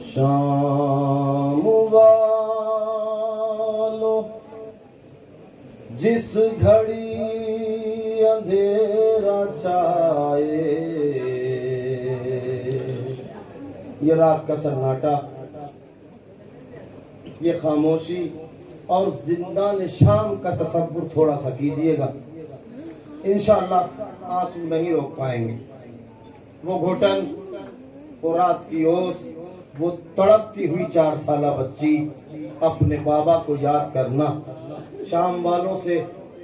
शाम वालो जिस घड़ी अंधेरा छाए, ये रात का सन्नाटा, ये खामोशी और जिंदान शाम का तसव्वुर थोड़ा सा कीजिएगा। इंशाअल्लाह आंसू नहीं रोक पाएंगे। वो घुटन, वो रात की ओस, वो तड़पती हुई 4 साला बच्ची अपने बाबा को याद करना। शाम वालों से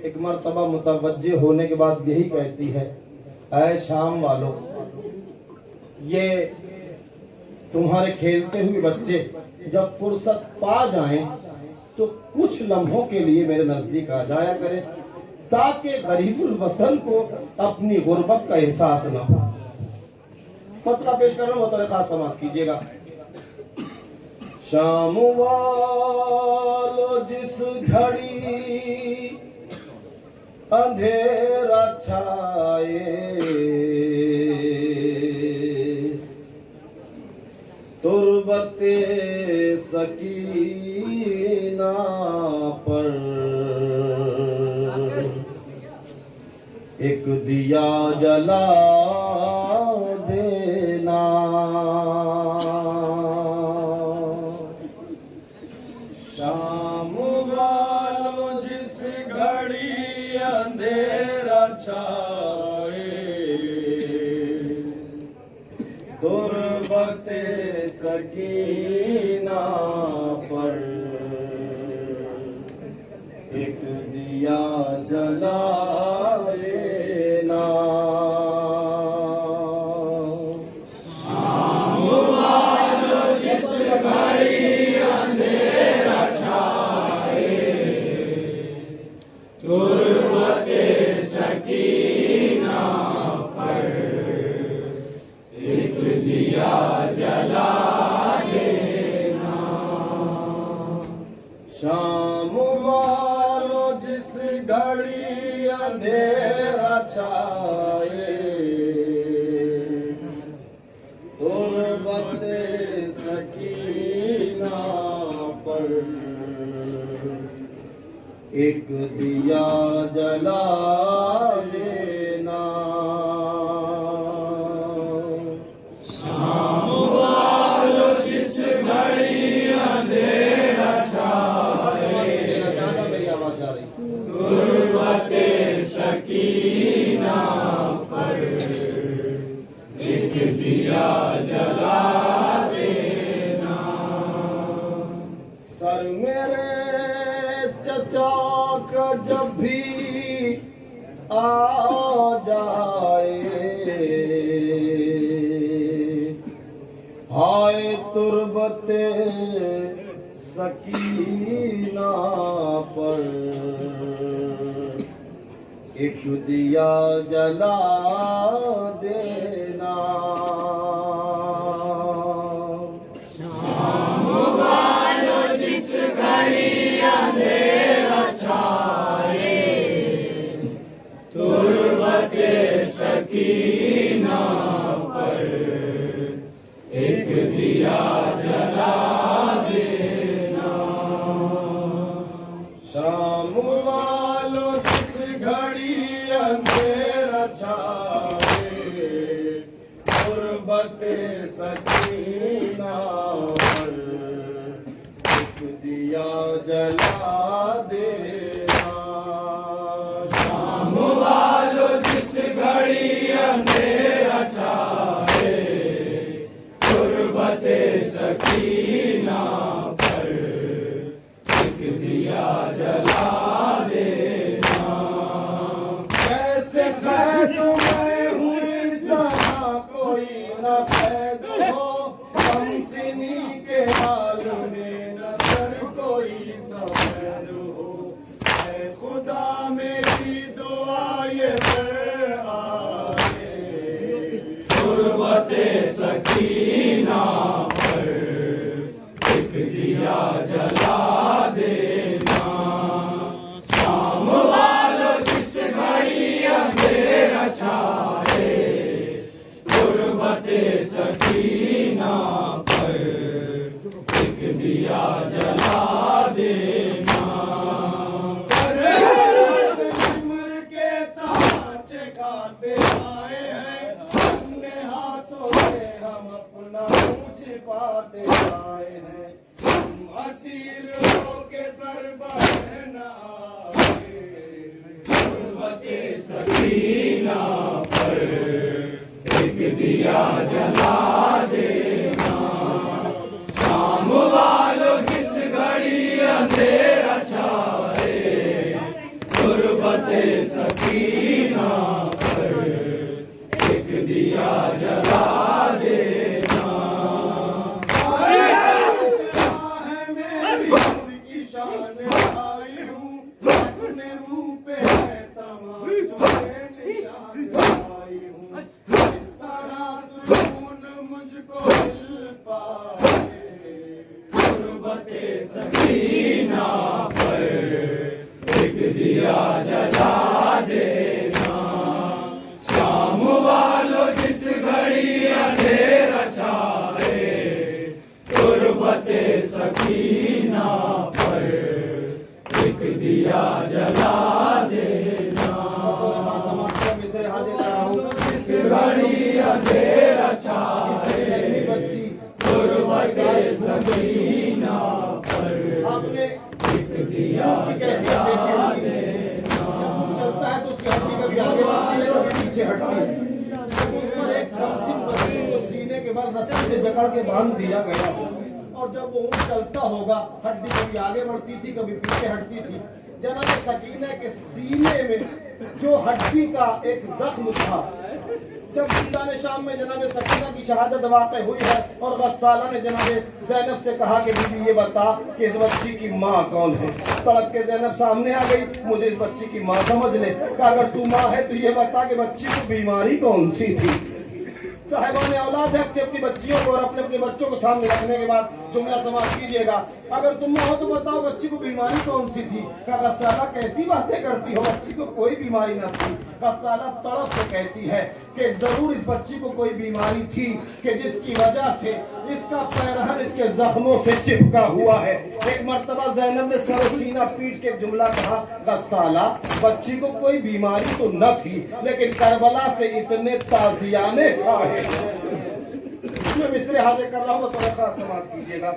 एक मर्तबा मुतवज्जे होने के बाद यही कहती है, ऐ शाम वालों, ये तुम्हारे खेलते हुए बच्चे जब फुर्सत पा जाएं तो कुछ लम्हों के लिए मेरे नजदीक आ जाया करें, ताकि गरीबुल वतन को अपनी गुर्बत का एहसास न हो। मतलब पेश कर रहा हूं, तो खास समाप्त कीजिएगा। शाम वालो जिस घड़ी अंधेरा छाए, तुर्बते सकीना पर एक दिया जला देना। शाम वालों जिस घड़ी अंधेरा छाए, तुर्बते सकीना पर एक दिया जला देना। शाम वालों जिस घड़ी अंधेरा छाए, तुर्बते सकीना पर एक दिया जला देना। शाम वालों जिस घड़ी अंधेरा छाए, तुर्बते सकीना पर एक दिया जला देना। शाम वालों जिस घड़ी अंधेरा छाए, मेरी आवाज आ रही, तुर्बते सकीना पर एक दिया जला देना। सर मेरे चचा का जब भी आ जाए, हाय तुर्बते सकीना पर एक दिया जला देना। शाम वालों जिस घड़ी अंधेरा छाए, तुर्बते सकीना पर एक दिया जला देना। शाम वालों जिस घड़ी अंधेरा छाए, तुर्बते सकीना पर एक दिया जला देना। शाम वालों जिस घड़ी अंधेरा छाए, तुर्बते सकीना पर एक दिया जला देना। कैसे कैद मैं हूँ इस तरह कोई न कैद हो, हम सिनी के हाल में नजर कोई सफेद हो। ऐ खुदा मेरी दुआ ये पर आए, तुर्बते सकीना पर एक दिया जला देना। दिया जला देना। उम्र के तांचे गाते आए हैं, अपने हाथों से हम अपना मुँह छिपाते आए हैं। हम असीर होके सर बहना गुर्बते सकीना पर एक दिया जला देना। शाम वालों किस घड़ी अंधेरा छाए, गुर्बते सकीना पर एक दिया जला देना। है मेरी की शान आई हूँ, अपने मुँह पे है तमाचों के निशान आई हूँ। इस तरह सुकून मुझको मिल पाए, गुर्बते सकीना पर एक दिया जला देना। शाम वालों जिस घड़ी अंधेरा छाए, गुर्बते सकीना पर एक दिया जला देना। मिसरे हाजिर कर रहा हूँ। जिस घड़ी अंधेरा छाए, बच्ची गुर्बते सकीना पर आपने एक दिया जला देना। चलता है तो उसकी हड्डी कभी आगे बढ़ती है कभी पीछे हटती है। उस पर एक कमसिन बच्ची को सीने के बाद रस्सी से जकड़ के बांध दिया गया, और जब वो ऊँट चलता होगा हड्डी कभी आगे बढ़ती थी कभी पीछे हटती थी। जनाब सकीना के सीने में जो हड्डी का एक जख्म था, जब जिंदान शाम में जनाब सकीना की शहादत वाक़ हुई है और गस्साला ने जनाब ज़ैनब से कहा कि बीबी ये बता कि इस बच्ची की माँ कौन है। तड़प के ज़ैनब सामने आ गई, मुझे इस बच्ची की माँ समझ ले। कहा अगर तू माँ है तो ये बता कि बच्ची को बीमारी कौन सी थी। साहिबान औलाद है अपनी अपनी बच्चियों को और अपने अपने बच्चों को सामने रखने के बाद जुमला समाप्त कीजिएगा। अगर तुम माँ हो तो बताओ बच्ची को बीमारी कौन सी थी। कहा गस्साला कैसी बातें करती हो, बच्ची को कोई बीमारी न थी। गस्साला तड़प से कहती है कि जरूर इस बच्ची को कोई बीमारी थी कि जिसकी वजह से इसका पैरहन इसके जख्मों से चिपका हुआ है। एक मर्तबा ज़ैनब ने सर सीना पीट के जुमला कहा, गस्साला बच्ची को कोई बीमारी तो न थी, लेकिन करबला से इतने ताजियाने खाए। मैं मिसरे हाजिर कर रहा हूँ तो खास समाप्त कीजिएगा।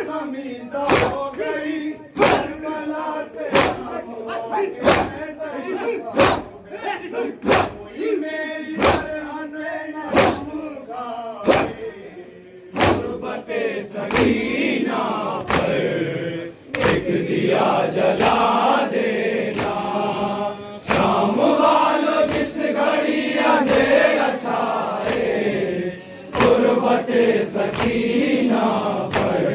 खमीदा हो गई, करबला से कोई मेरी तरह से न खाए। गुर्बते सकीना पर एक दिया जला देना। शाम वालों जिस घड़ी अंधेरा छाए, गुर्बते सकीना पर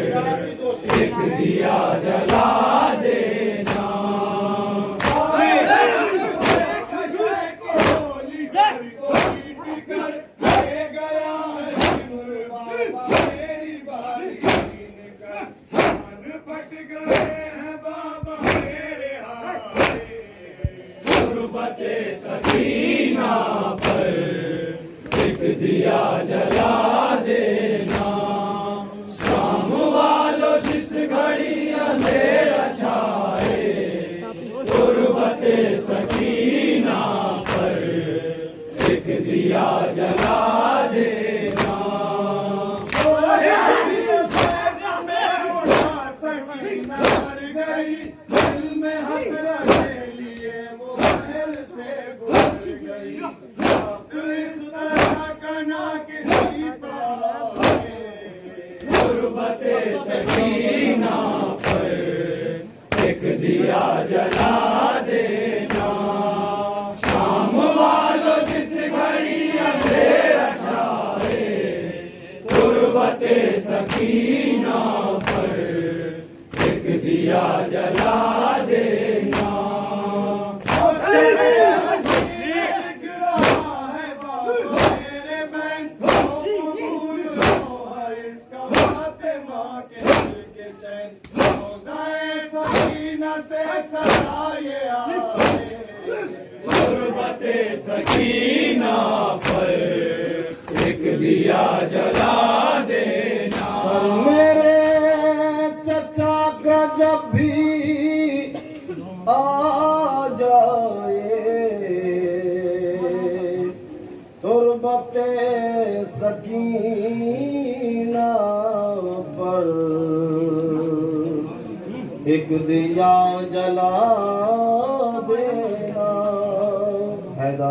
एक दिया जला देना। गुर्बते सकीना पर एक दिया जला देना। शाम वालों जिस घड़ी अंधेरा छाए, गुर्बते सकीना पर एक दिया जला देना। मर गई दिल में हसरत लिए वो महल से गुजर गई। इस तरह का ना किसी पाए। गुर्बते सकीना पर एक दिया जला देना। शाम वालों जिस घड़ी अंधेरा छाए, गुर्बते सकीना पर एक दिया जला देना। से सदा ये जब भी आ जाए तुरबते सकीना पर एक दिया जला दे